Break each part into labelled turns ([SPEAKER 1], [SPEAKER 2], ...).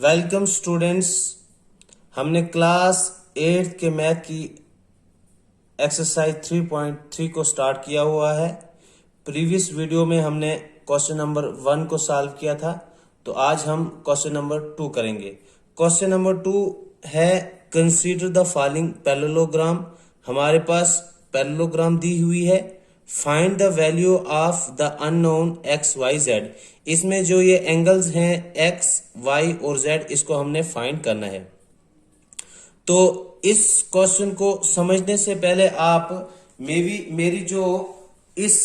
[SPEAKER 1] Welcome students. हमने class 8 के math की एक्सरसाइज 3.3 को स्टार्ट किया हुआ है। प्रीवियस वीडियो में हमने क्वेश्चन नंबर 1 को सॉल्व किया था, तो आज हम क्वेश्चन नंबर 2 करेंगे। क्वेश्चन नंबर 2 है कंसीडर द फॉलोइंग पैरेललोग्राम। हमारे पास पैरेललोग्राम दी हुई है। Find the value of the unknown x y z. इसमें जो ये एंगल्स हैं एक्स वाई और जेड, इसको हमने फाइंड करना है। तो इस क्वेश्चन को समझने से पहले आप मेरी जो इस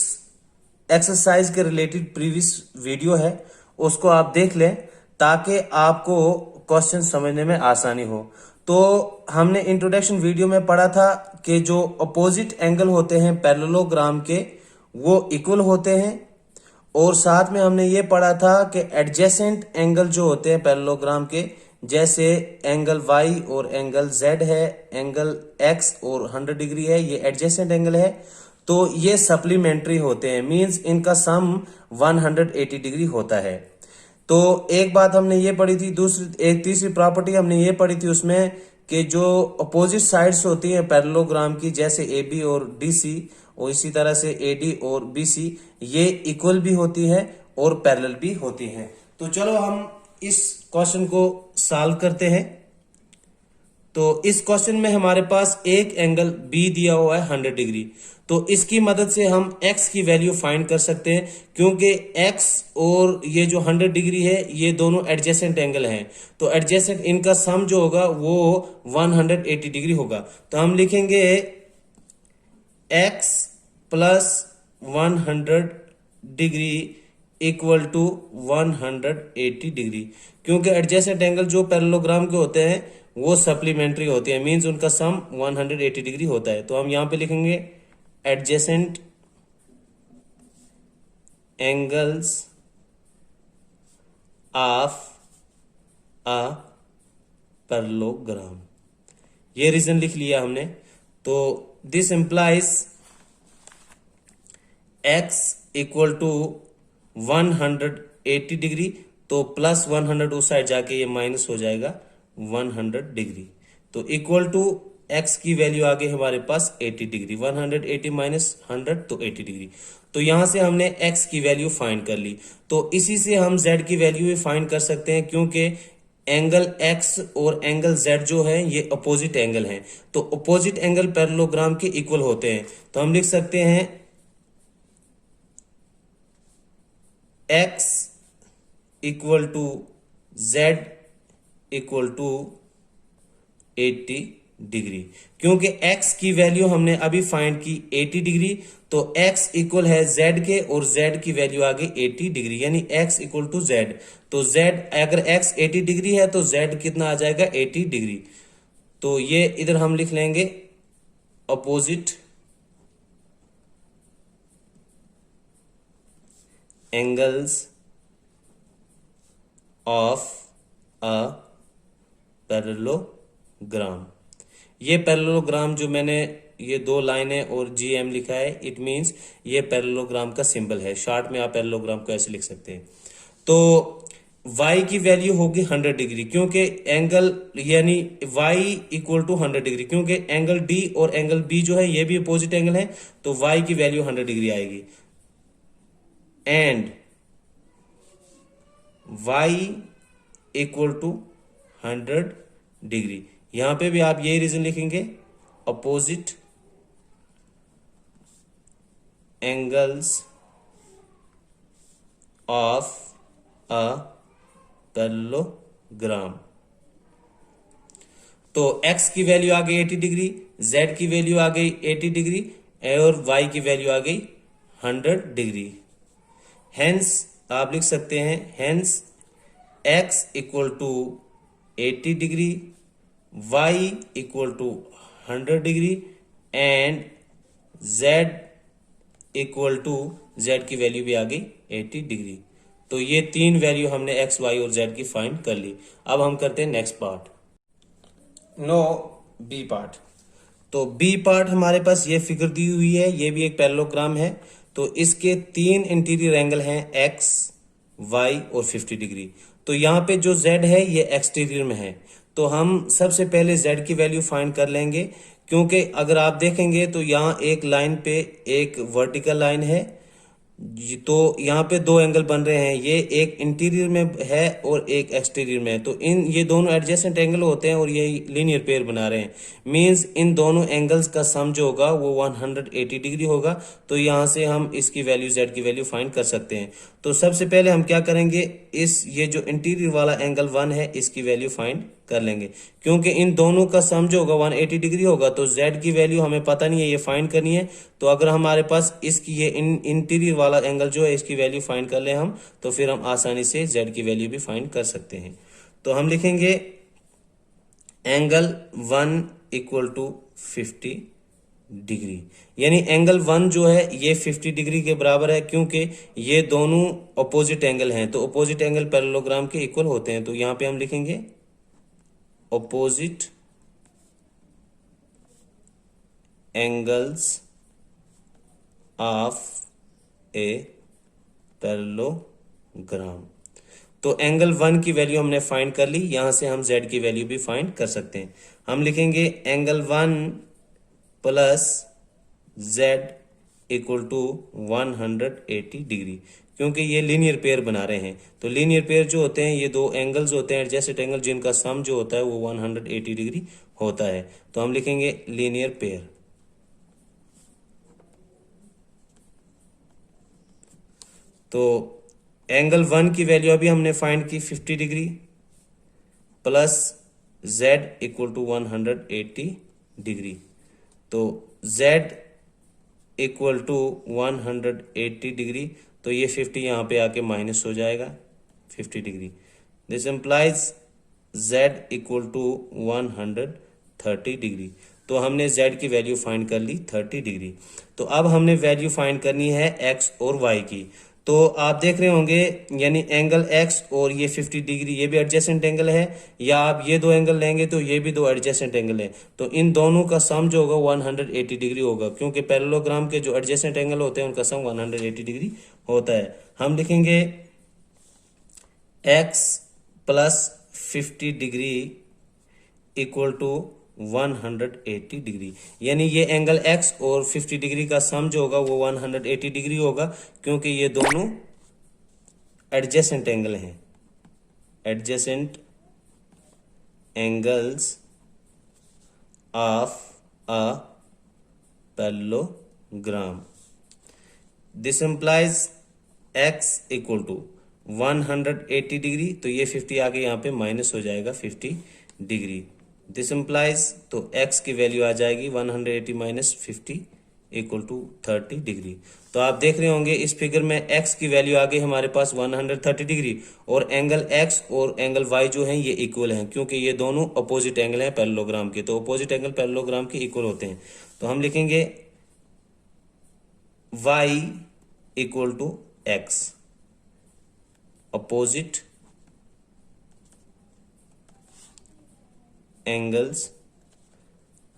[SPEAKER 1] एक्सरसाइज के रिलेटेड प्रीवियस वीडियो है उसको आप देख लें, ताकि आपको क्वेश्चन समझने में आसानी हो। तो हमने इंट्रोडक्शन वीडियो में पढ़ा था कि जो अपोजिट एंगल होते हैं पैरेललोग्राम के, वो इक्वल होते हैं। और साथ में हमने ये पढ़ा था कि एडजेसेंट एंगल जो होते हैं पैरेललोग्राम के, जैसे एंगल y और एंगल z है, एंगल x और 100 डिग्री है, ये एडजेसेंट एंगल है, तो ये सप्लीमेंट्री होते हैं। मींस इनका सम 180 डिग्री होता है। तो एक बात हमने ये पढ़ी थी। एक तीसरी प्रॉपर्टी हमने ये पढ़ी थी उसमें कि जो अपोजिट साइड्स होती हैं पैरेललोग्राम की, जैसे ए बी और डी सी, और इसी तरह से ए डी और बी सी, ये इक्वल भी होती है और पैरेलल भी होती हैं। तो चलो हम इस क्वेश्चन को सॉल्व करते हैं। तो इस क्वेश्चन में हमारे पास एक एंगल बी दिया हुआ है 100 डिग्री। तो इसकी मदद से हम x की वैल्यू फाइंड कर सकते हैं, क्योंकि x और ये जो 100 डिग्री है ये दोनों एडजेसेंट एंगल हैं। तो एडजेसेंट इनका सम जो होगा वो 180 डिग्री होगा। तो हम लिखेंगे x plus 100 degree equal to 180 degree, क्योंकि एडजेसेंट एंगल जो पैरेललोग्राम के होते हैं वो सप्लीमेंट्री होते हैं। मींस उनका सम 180 डिग्री होता है। तो हम यहां पे लिखेंगे adjacent angles of a parallelogram. ये रीजन लिख लिया हमने। तो this implies x equal to 180 degree. तो प्लस 100 उस साइड जाके ये माइनस हो जाएगा 100 डिग्री। तो इक्वल टू x की वैल्यू आ गई हमारे पास 80 डिग्री। 180 माइनस 100 तो 80 डिग्री। तो यहां से हमने x की वैल्यू फाइंड कर ली। तो इसी से हम z की वैल्यू भी फाइंड कर सकते हैं, क्योंकि एंगल x और एंगल z जो है ये अपोजिट एंगल हैं। तो अपोजिट एंगल पैरेललोग्राम के इक्वल होते हैं। तो हम लिख सकते हैं x equal to z equal to 80 degree. क्योंकि x की वैल्यू हमने अभी फाइंड की 80 डिग्री, तो x इक्वल है z के और z की वैल्यू आ गई 80 डिग्री, यानी x इक्वल टू z। तो z अगर x 80 डिग्री है तो z कितना आ जाएगा 80 डिग्री। तो ये इधर हम लिख लेंगे opposite angles of a parallelogram. ये पैरेललोग्राम जो मैंने ये दो लाइनें और GM लिखा है, इट मींस ये पैरेललोग्राम का सिंबल है। शॉर्ट में आप पैरेललोग्राम को ऐसे लिख सकते हैं। तो y की वैल्यू होगी 100 डिग्री, क्योंकि एंगल यानी y इक्वल टू 100 डिग्री, क्योंकि एंगल D और एंगल B जो है ये भी अपोजिट एंगल है। तो y की वैल्यू 100 डिग्री आएगी। And y equal to 100 degree. यहां पे भी आप यही रीजन लिखेंगे, opposite angles of a parallelogram. तो x की वैल्यू आ गई 80 डिग्री, z की वैल्यू आ गई 80 डिग्री और y की वैल्यू आ गई 100 डिग्री। हेंस आप लिख सकते हैं, hence x equal to 80 degree, y equal to 100 degree and z equal to z की वैल्यू भी आ गई 80 डिग्री। तो ये तीन वैल्यू हमने x, y और z की फाइंड कर ली। अब हम करते हैं next part. No B part. तो बी पार्ट हमारे पास ये फिगर दी हुई है, ये भी एक पैरेललोग्राम है। तो इसके तीन इंटीरियर एंगल हैं x, वाई और 50 डिग्री। तो यहाँ पे जो z है ये एक्सटीरियर में है, तो हम सबसे पहले z की वैल्यू फाइंड कर लेंगे, क्योंकि अगर आप देखेंगे तो यहाँ एक लाइन पे एक वर्टिकल लाइन है, तो यहाँ पे दो एंगल बन रहे हैं, ये एक इंटीरियर में है और एक एक्सटीरियर में है, तो ये दोनों एडजेसेंट एंगल होते हैं और ये लीनियर पेयर बना रहे हैं। मींस इन दोनों एंगल्स का सम जो होगा वो 180 डिग्री होगा। तो यहाँ से हम इसकी वैल्यू z की वैल्यू फाइंड कर सकते हैं। तो सबसे पहले हम क्या करेंगे, ये जो इंटीरियर वाला एंगल 1 है इसकी वैल्यू फाइंड कर लेंगे, क्योंकि इन दोनों का सम जो होगा 180 डिग्री होगा। तो z की वैल्यू हमें पता नहीं है, ये फाइंड करनी है। तो अगर हमारे पास इसकी ये इंटीरियर वाला एंगल जो है इसकी वैल्यू फाइंड कर ले हम, तो फिर हम आसानी से z की वैल्यू भी फाइंड कर सकते हैं। तो हम लिखेंगे एंगल 1 इक्वल टू 50 डिग्री, यानी एंगल 1 जो है ये 50 डिग्री के बराबर है, क्योंकि ये दोनों अपोजिट एंगल हैं। तो अपोजिट एंगल पैरेललोग्राम के इक्वल होते हैं। तो यहां पे हम लिखेंगे opposite angles of a parallelogram। तो एंगल 1 की वैल्यू हमने फाइंड कर ली, यहां से हम z की वैल्यू भी फाइंड कर सकते हैं। हम लिखेंगे angle 1 plus z equal to 180 degree, क्योंकि ये लीनियर पेयर बना रहे हैं। तो लीनियर पेयर जो होते हैं ये दो एंगल्स होते हैं एडजेसेंट एंगल, जिनका सम जो होता है वो 180 डिग्री होता है। तो हम लिखेंगे लीनियर पेयर। तो एंगल 1 की वैल्यू अभी हमने फाइंड की 50 degree plus z equal to 180 degree. तो z इक्वल टू 180 डिग्री, तो ये 50 यहाँ पे आके माइनस हो जाएगा 50 degree. This implies z equal to 130 degree. तो हमने z की वैल्यू फाइंड कर ली 30 डिग्री। तो अब हमने वैल्यू फाइंड करनी है x और y की। तो आप देख रहे होंगे, यानी एंगल x और ये 50 डिग्री ये भी एडजेसेंट एंगल है, या आप ये दो एंगल लेंगे तो ये भी दो एडजेसेंट एंगल है। तो इन दोनों का सम जो होगा 180 डिग्री होगा, क्योंकि पैरेललोग्राम के जो एडजेसेंट एंगल होते हैं उनका सम 180 डिग्री होता है। हम लिखेंगे x plus 50 degree equal to 180 degree, यानी ये एंगल x और 50 डिग्री का सम जो होगा वो 180 डिग्री होगा, क्योंकि ये दोनों एडजेसेंट एंगल हैं, adjacent angles of a parallelogram. This implies x equal to 180 degree, तो ये 50 आगे यहाँ पे माइनस हो जाएगा 50 डिग्री। दिस इम्प्लाइज, तो x की वैल्यू आ जाएगी 180 माइनस 50 इक्वल टू 30 डिग्री। तो आप देख रहे होंगे इस फिगर में x की वैल्यू आ गई हमारे पास 130 डिग्री, और एंगल x और एंगल y जो हैं ये इक्वल हैं, क्योंकि ये दोनों अपोजिट एंगल हैं पैरेललोग्राम के। तो अपोजिट एंगल पैरेललोग्राम के इक्वल होते हैं। तो हम लिखेंगे y equal to x, opposite angles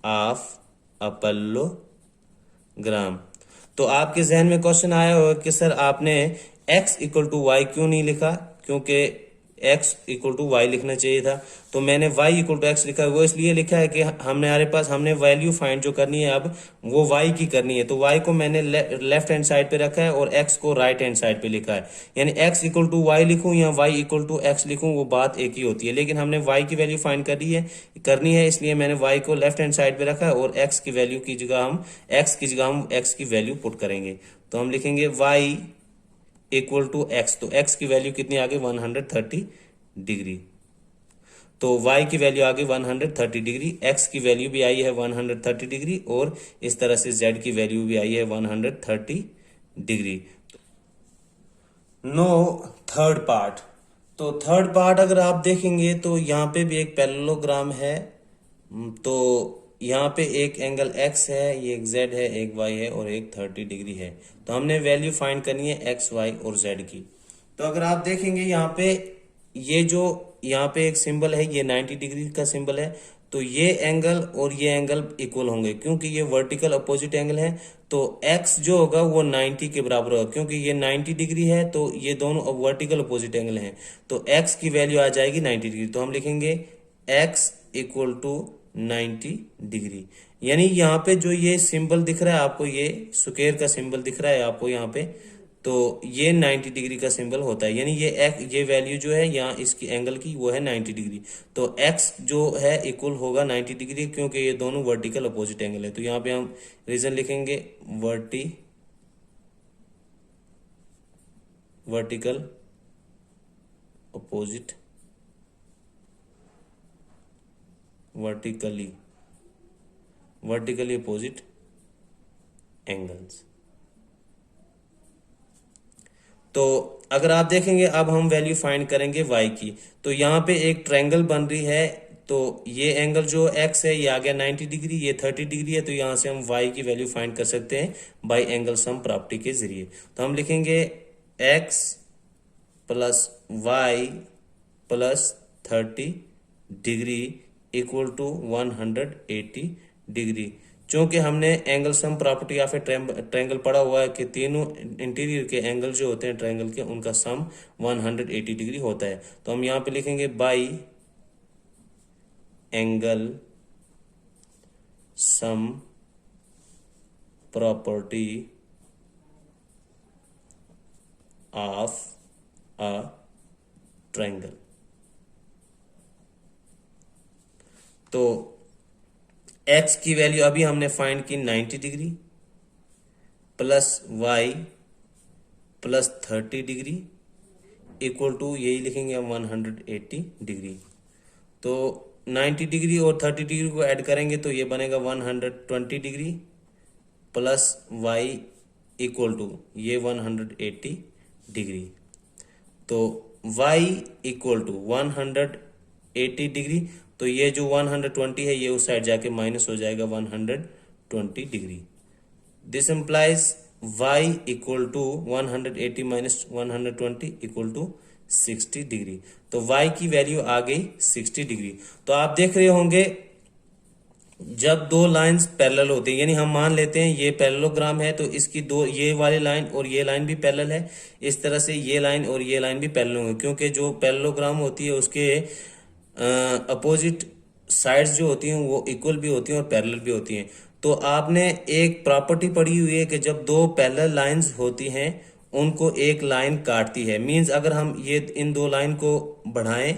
[SPEAKER 1] of a parallelogram. तो आपके जहन में क्वेश्चन आया होगा कि सर आपने x इक्वल टू वाई क्यों नहीं लिखा, क्योंकि x इक्वल टू वाई लिखना चाहिए था। तो मैंने y इक्वल टू एक्स लिखा है, वो इसलिए लिखा है कि हमने वैल्यू फाइंड जो करनी है अब वो y की करनी है। तो y को मैंने लेफ्ट हैंड साइड पे रखा है और x को राइट हैंड साइड पे लिखा है, यानी x इक्वल टू वाई लिखूं या y इक्वल टू एक्स लिखूं वो बात एक ही होती है। लेकिन हमने y की वैल्यू फाइंड करनी है, इसलिए मैंने y को लेफ्ट हैंड साइड पे रखा है और x की वैल्यू की जगह हम x की वैल्यू पुट करेंगे। तो हम लिखेंगे y इक्वल टू एक्स, तो x की वैल्यू कितनी आ गई 130 डिग्री। तो y की वैल्यू आ गई 130 डिग्री, x की वैल्यू भी आई है 130 डिग्री, और इस तरह से z की वैल्यू भी आई है 130 डिग्री। Now third part. तो थर्ड पार्ट अगर आप देखेंगे तो यहाँ पे भी एक पैरेललोग्राम है। तो यहाँ पे एक एंगल x है, ये एक z है, एक y है और एक 30 डिग्री है। तो हमने वैल्यू फाइंड करनी है x, y और z की। तो अगर आप देखेंगे यहाँ पे ये जो यहाँ पे एक सिंबल है ये 90 डिग्री का सिंबल है। तो ये एंगल और ये एंगल इक्वल होंगे क्योंकि ये वर्टिकल अपोजिट एंगल है। तो x जो होगा वो 90 के बराबर होगा क्योंकि ये 90 डिग्री है, तो ये दोनों वर्टिकल अपोजिट एंगल हैं। तो x की वैल्यू आ जाएगी 90 डिग्री। तो हम लिखेंगे x इक्वल टू 90 डिग्री। यानी यहाँ पे जो ये सिंबल दिख रहा है आपको, ये स्क्वायर का सिंबल दिख रहा है आपको यहाँ पे, तो ये 90 डिग्री का सिंबल होता है। यानी ये वैल्यू जो है यहाँ इसकी एंगल की वो है 90 डिग्री। तो x जो है इक्वल होगा 90 डिग्री क्योंकि ये दोनों वर्टिकल अपोजिट एंगल है। तो यहाँ पे हम रीजन लिखेंगे vertical opposite vertically opposite angles. तो अगर आप देखेंगे अब हम वैल्यू फाइंड करेंगे y की। तो यहाँ पे एक ट्रायंगल बन रही है, तो ये एंगल जो x है ये आ गया 90 डिग्री, ये 30 डिग्री है। तो यहाँ से हम y की वैल्यू फाइंड कर सकते हैं बाय एंगल सम प्रॉपर्टी के जरिए। तो हम लिखेंगे x plus y plus 30 degree equal to 180 degree. चूंकि हमने एंगल सम प्रॉपर्टी या फिर ट्रायंगल पढ़ा हुआ है कि तीनों इंटीरियर के एंगल जो होते हैं ट्रायंगल के उनका सम 180 डिग्री होता है। तो हम यहाँ पे लिखेंगे by angle sum property of a triangle. तो x की वैल्यू अभी हमने फाइंड की 90 degree plus y plus 30 degree equal to यही लिखेंगे हम 180 डिग्री। तो 90 डिग्री और 30 डिग्री को ऐड करेंगे तो ये बनेगा 120 degree plus y equal to ये 180 डिग्री। तो y इक्वल टू 180 डिग्री, तो ये जो 120 है ये उस साइड जाके माइनस हो जाएगा 120 degree. This implies y equal to 180 minus 120 equal to 60 degree. तो y की वैल्यू आ गई 60 डिग्री। तो आप देख रहे होंगे जब दो लाइंस पैरेलल होते हैं, यानी हम मान लेते हैं ये पैरेललोग्राम है तो इसकी दो ये वाली लाइन और ये लाइन भी पैरेलल है, इस तरह से ये लाइन और ये लाइन भी पैरेलल होंगे क्योंकि जो पैरेललोग्राम होती है उसके अपोजिट साइड्स जो होती हैं वो इक्वल भी होती हैं और पैरेलल भी होती हैं। तो आपने एक प्रॉपर्टी पढ़ी हुई है कि जब दो पैरेलल लाइंस होती हैं उनको एक लाइन काटती है। मींस अगर हम ये इन दो लाइन को बढ़ाएं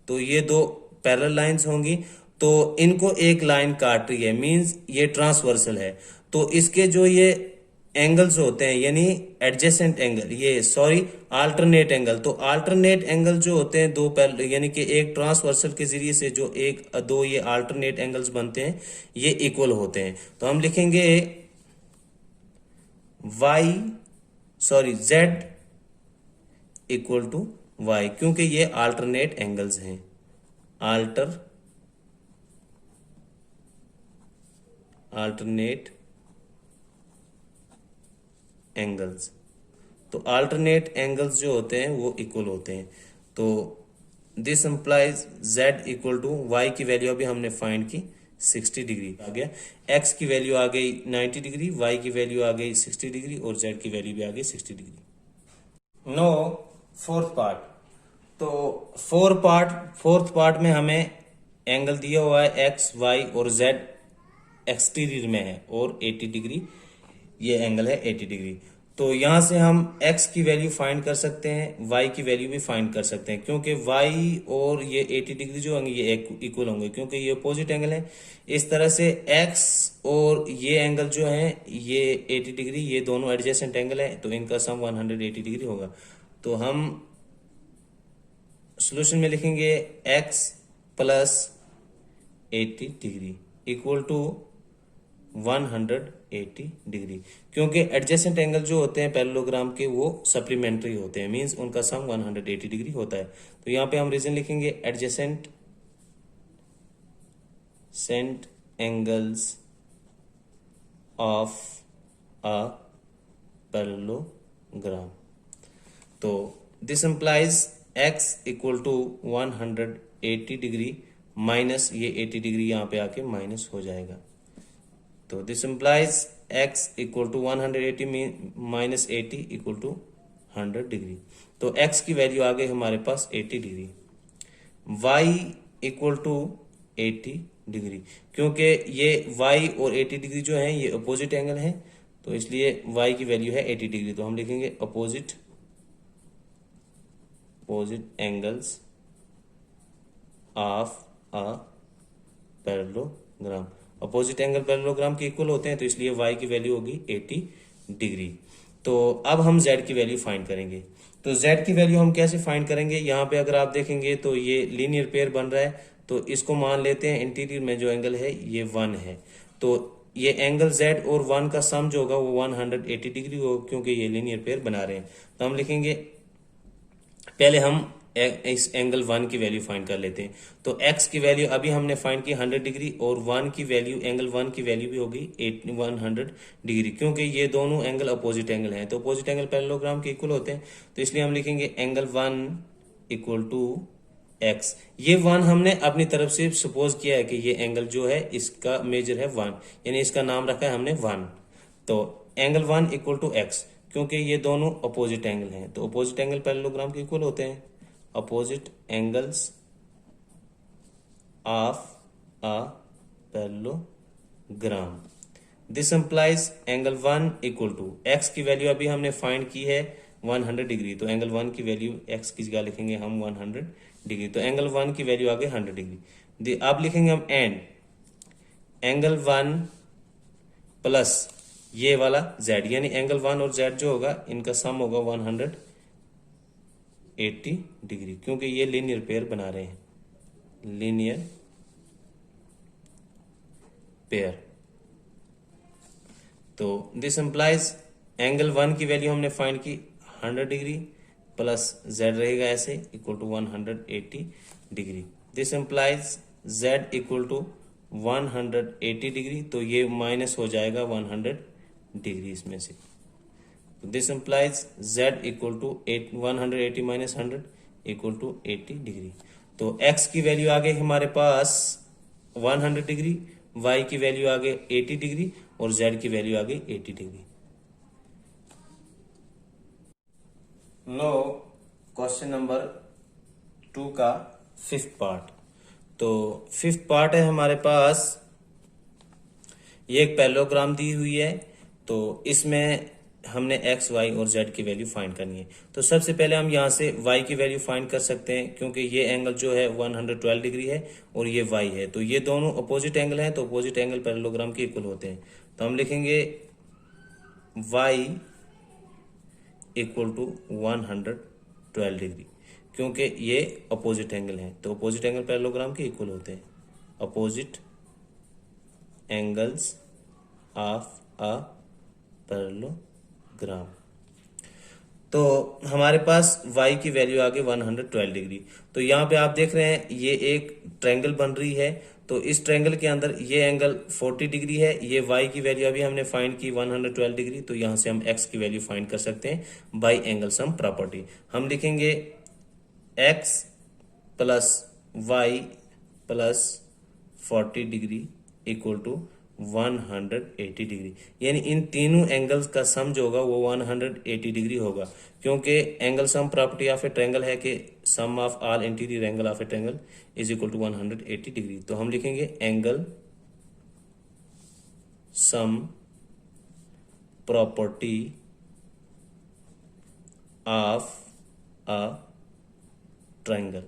[SPEAKER 1] तो ये दो पैरेलल लाइंस होंगी, तो इनको एक लाइन काट रही है, मींस ये ट्रांसवर्सल है। तो इसके जो ये एंगल्स होते हैं यानी एडजेसेंट एंगल, ये सॉरी अल्टरनेट एंगल, तो अल्टरनेट एंगल जो होते हैं दो पैरेलल यानी कि एक ट्रांसवर्सल के जरिए से जो दो ये अल्टरनेट एंगल्स बनते हैं ये इक्वल होते हैं। तो हम लिखेंगे z इक्वल टू y क्योंकि ये अल्टरनेट एंगल्स हैं, अल्टरनेट एंगल्स। तो अल्टरनेट एंगल्स जो होते हैं वो इक्वल होते हैं। तो this implies z equal to y की वैल्यू अभी हमने फाइंड की 60 डिग्री आ गया, x की वैल्यू आ गई 90 डिग्री, y की वैल्यू आ गई 60 डिग्री और z की वैल्यू भी आ गई 60 डिग्री। Now fourth part. तो फोर्थ पार्ट में हमें एंगल दिया हुआ है x y और z एक्सटीरियर में है और 80 डिग्री ये एंगल है 80 डिग्री। तो यहां से हम x की वैल्यू फाइंड कर सकते हैं, y की वैल्यू भी फाइंड कर सकते हैं क्योंकि y और ये 80 डिग्री जो होंगे ये इक्वल होंगे क्योंकि ये अपोजिट एंगल है। इस तरह से x और ये एंगल जो है ये 80 डिग्री, ये दोनों एडजेसेंट एंगल है तो इनका सम 180 डिग्री होगा। तो हम सॉल्यूशन में लिखेंगे x प्लस 80 डिग्री इक्वल टू 180 डिग्री क्योंकि एडजेसेंट एंगल जो होते हैं पैरेललोग्राम के वो सप्लीमेंट्री होते हैं, मींस उनका सम 180 डिग्री होता है। तो यहाँ पे हम रीजन लिखेंगे adjacent angles of a parallelogram. तो this implies x equal to 180 degree minus ये 80 डिग्री यहाँ पे आके माइनस हो जाएगा। तो this implies x equal to 180 minus 80 equal to 100 degree. तो x की वैल्यू आ गई हमारे पास 80 degree. y equal to 80 degree, क्योंकि ये y और 80 डिग्री जो है ये अपोजिट एंगल है, तो इसलिए y की वैल्यू है 80 डिग्री। तो हम लिखेंगे opposite angles of a parallelogram. Opposite angle parallelogram के इक्वल होते हैं, तो इसलिए y की वैल्यू होगी 80 डिग्री। तो अब हम z की वैल्यू फाइंड करेंगे। तो z की वैल्यू हम कैसे फाइंड करेंगे, यहाँ पे अगर आप देखेंगे तो ये लीनियर पेयर बन रहा है, तो इसको मान लेते हैं इंटीरियर में जो एंगल है ये 1 है। तो ये एंगल z और 1 का सम जो होगा वो 180 डिग्री होगा, क्योंकि ये लीनियर पेयर बना रहे हैं। तो हम लिखेंगे, पहले हम इस एंगल 1 की वैल्यू फाइंड कर लेते हैं। तो x की वैल्यू अभी हमने फाइंड की 100 डिग्री, और 1 की वैल्यू, एंगल 1 की वैल्यू भी होगी 100 डिग्री, क्योंकि ये दोनों एंगल अपोजिट एंगल हैं। तो अपोजिट एंगल पैरेललोग्राम के इक्वल होते हैं, तो इसलिए हम लिखेंगे एंगल 1 इक्वल टू x। ये 1 हमने अपनी तरफ से सपोज किया है कि ये एंगल जो है इसका मेजर है 1, यानी इसका नाम रखा है हमने 1। तो एंगल 1 इक्वल टू x, क्योंकि ये दोनों अपोजिट एंगल हैं, तो अपोजिट एंगल पैरेललोग्राम के इक्वल होते हैं। Opposite angles of a parallelogram, this implies angle 1 equal to x की वैल्यू अभी हमने फाइंड की है 100 डिग्री, तो एंगल 1 की वैल्यू x की जगह लिखेंगे हम 100 डिग्री। तो एंगल 1 की वैल्यू आ गई 100 डिग्री। अब लिखेंगे हम एंड एंगल 1 प्लस ये वाला z, यानी एंगल 1 और z जो होगा इनका सम होगा 180 डिग्री, क्योंकि ये लीनियर पेयर बना रहे हैं, लीनियर पेयर। तो दिस इंप्लाइज एंगल 1 की वैल्यू हमने फाइंड की 100 डिग्री प्लस z रहेगा ऐसे equal to 180 degree. This implies z equal to 180 degree, तो ये माइनस हो जाएगा 100 डिग्री इसमें से। तो this implies z equal to 180 minus 100 equal to 80 degree. तो x की वैल्यू आ गई हमारे पास 100 डिग्री, y की वैल्यू आ गई 80 डिग्री, और z की वैल्यू आ गई 80 डिग्री। लो क्वेश्चन नंबर 2 का 5th पार्ट। तो 5th पार्ट है हमारे पास, ये एक पैरेललोग्राम दी हुई है, तो इसमें हमने x, y और z की वैल्यू फाइंड करनी है। तो सबसे पहले हम यहाँ से y की वैल्यू फाइंड कर सकते हैं, क्योंकि ये एंगल जो है 112 डिग्री है और ये y है, तो ये दोनों अपोजिट एंगल हैं, तो अपोजिट एंगल पैरेललोग्राम के इक्वल होते हैं। तो हम लिखेंगे y इक्वल टू 112 डिग्री, क्योंकि ये अपोजिट एंगल है, तो अपोजिट एंगल पैरेललोग्राम के इक्वल होते हैं। Opposite angles of a parallelogram. तो हमारे पास y की वैल्यू आ गई 112 डिग्री। तो यहाँ पे आप देख रहे हैं ये एक ट्रायंगल बन रही है, तो इस ट्रायंगल के अंदर ये एंगल 40 डिग्री है, ये y की वैल्यू अभी हमने फाइंड की 112 डिग्री, तो यहाँ से हम x की वैल्यू फाइंड कर सकते हैं बाय एंगल सम प्रॉपर्टी। हम लिखेंगे x plus y plus 40 degree equal to 180 degree, यानी इन तीनों एंगल्स का सम जो होगा वो 180 डिग्री होगा, क्योंकि angle sum property of a triangle है कि sum of all interior angle of a triangle is equal to 180 degree. तो हम लिखेंगे angle sum property of a triangle,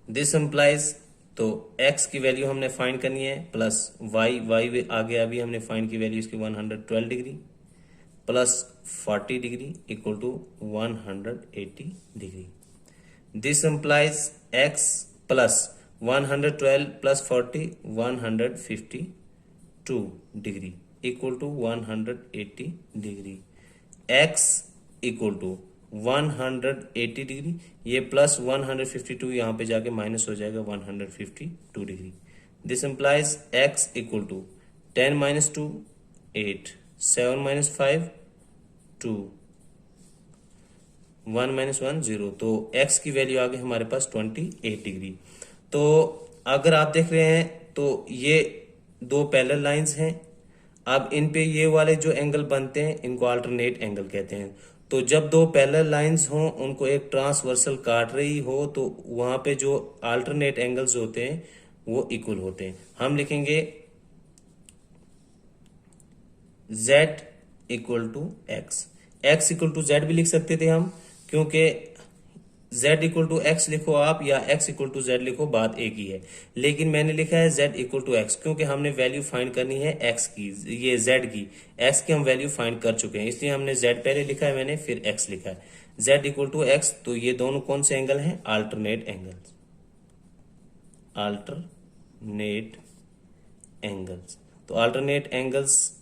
[SPEAKER 1] this implies, तो x की वैल्यू हमने फाइंड करनी है प्लस y आगे अभी हमने फाइंड की वैल्यू इसकी 112 degree plus 40 degree equal to 180 degree. This implies x plus 112 plus 40 152 degree equal to 180 degree. x equal to 180 degree, ये प्लस 152 यहाँ पे जाके माइनस हो जाएगा 152 degree. This implies x equal to 10 minus 2 8 7 minus 5 2 1 minus 1 0, तो x की value आ गई हमारे पास 28 डिग्री। तो अगर आप देख रहे हैं तो ये दो पैरेलल लाइंस हैं। अब इन पे ये वाले जो एंगल बनते हैं इनको अल्टरनेट एंगल कहते हैं। तो जब दो पैरेलल लाइंस हों, उनको एक ट्रांसवर्सल काट रही हो, तो वहां पे जो अल्टरनेट एंगल्स होते हैं वो इक्वल होते हैं। हम लिखेंगे z equal to x. x equal to z भी लिख सकते थे हम, क्योंकि z इक्वल टू एक्स लिखो आप या x इक्वल टू जेड लिखो, बात एक ही है। लेकिन मैंने लिखा है z इक्वल टू एक्स, क्योंकि हमने वैल्यू फाइंड करनी है x की, ये z की। x की हम वैल्यू फाइंड कर चुके हैं, इसलिए हमने z पहले लिखा है मैंने, फिर x लिखा है। z इक्वल टू एक्स, तो ये दोनों कौन से एंगल हैं? Alternate angles. अल्टरनेट एंगल्स, तो अल्टरनेट एंगल्स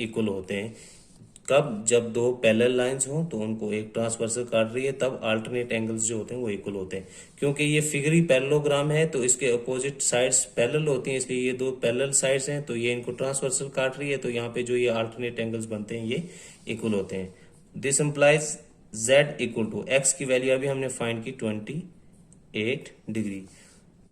[SPEAKER 1] इक्वल होते हैं कब? जब दो पैरेलल लाइंस हों तो उनको एक ट्रांसवर्सल काट रही है, तब अल्टरनेट एंगल्स जो होते हैं वो इक्वल होते हैं। क्योंकि ये फिगरी पैरेललोग्राम है तो इसके अपोजिट साइड्स पैरेलल होती हैं, इसलिए ये दो पैरेलल साइड्स हैं, तो ये इनको ट्रांसवर्सल काट रही है, तो यहाँ पे जो ये अल्टरनेट एंगल्स बनते हैं ये इक्वल होते हैं। This implies z equal to x की वैल्यू अभी हमने फाइंड की 28 डिग्री।